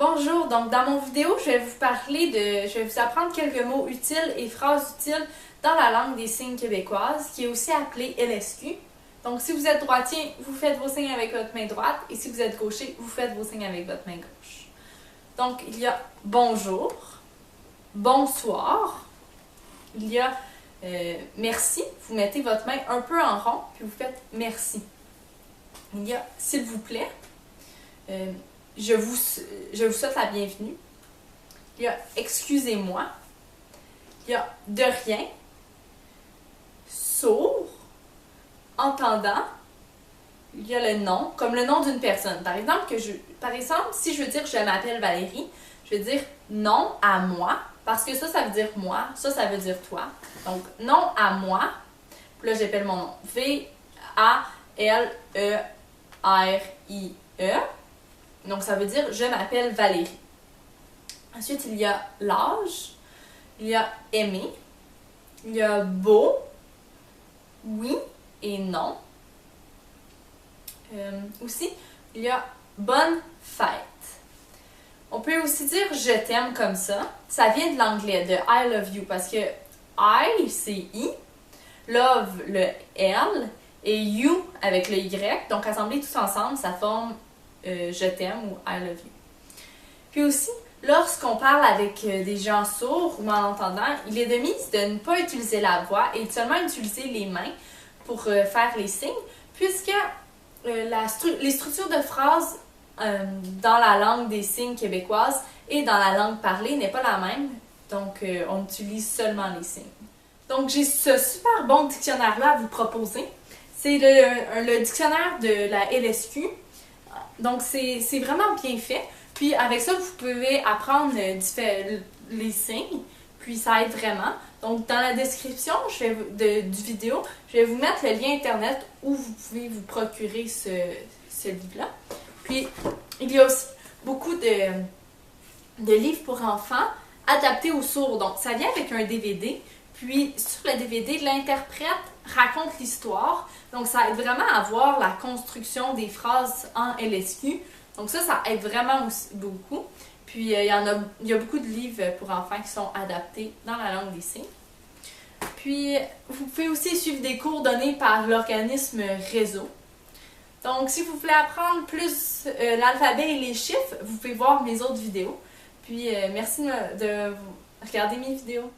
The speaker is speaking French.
Bonjour, donc dans mon vidéo, je vais vous apprendre quelques mots utiles et phrases utiles dans la langue des signes québécoise, qui est aussi appelée LSQ. Donc si vous êtes droitier, vous faites vos signes avec votre main droite, et si vous êtes gaucher, vous faites vos signes avec votre main gauche. Donc il y a bonjour, bonsoir, il y a merci, vous mettez votre main un peu en rond, puis vous faites merci. Il y a s'il vous plaît, je vous souhaite la bienvenue. Il y a excusez-moi. Il y a de rien. Sourd. Entendant. Il y a le nom, comme le nom d'une personne. Par exemple, si je veux dire je m'appelle Valérie, je vais dire non à moi, parce que ça veut dire moi, ça veut dire toi. Donc, non à moi. Puis là, j'appelle mon nom. V-A-L-E-R-I-E. Donc, ça veut dire « je m'appelle Valérie ». Ensuite, il y a l'âge, il y a aimer, il y a beau, oui et non. Aussi, il y a bonne fête. On peut aussi dire « je t'aime » comme ça. Ça vient de l'anglais, de « I love you » parce que « I » c'est « I », « love » le « L » et « you » avec le « Y ». Donc, assemblés tous ensemble, ça forme je t'aime ou I love you. Puis aussi, lorsqu'on parle avec des gens sourds ou malentendants, il est de mise de ne pas utiliser la voix et de seulement utiliser les mains pour faire les signes, puisque les structures de phrases dans la langue des signes québécoise et dans la langue parlée n'est pas la même, donc on utilise seulement les signes. Donc j'ai ce super bon dictionnaire-là à vous proposer. C'est le dictionnaire de la LSQ. Donc, c'est vraiment bien fait. Puis, avec ça, vous pouvez apprendre les signes. Puis, ça aide vraiment. Donc, dans la description du vidéo, je vais vous mettre le lien Internet où vous pouvez vous procurer ce livre-là. Puis, il y a aussi beaucoup de livres pour enfants adaptés aux sourds. Donc, ça vient avec un DVD. Puis, sur le DVD, l'interprète raconte l'histoire. Donc, ça aide vraiment à voir la construction des phrases en LSQ. Donc, ça aide vraiment aussi beaucoup. Puis, il y a beaucoup de livres pour enfants qui sont adaptés dans la langue des signes. Puis, vous pouvez aussi suivre des cours donnés par l'organisme Réseau. Donc, si vous voulez apprendre plus l'alphabet et les chiffres, vous pouvez voir mes autres vidéos. Puis, merci de regarder mes vidéos.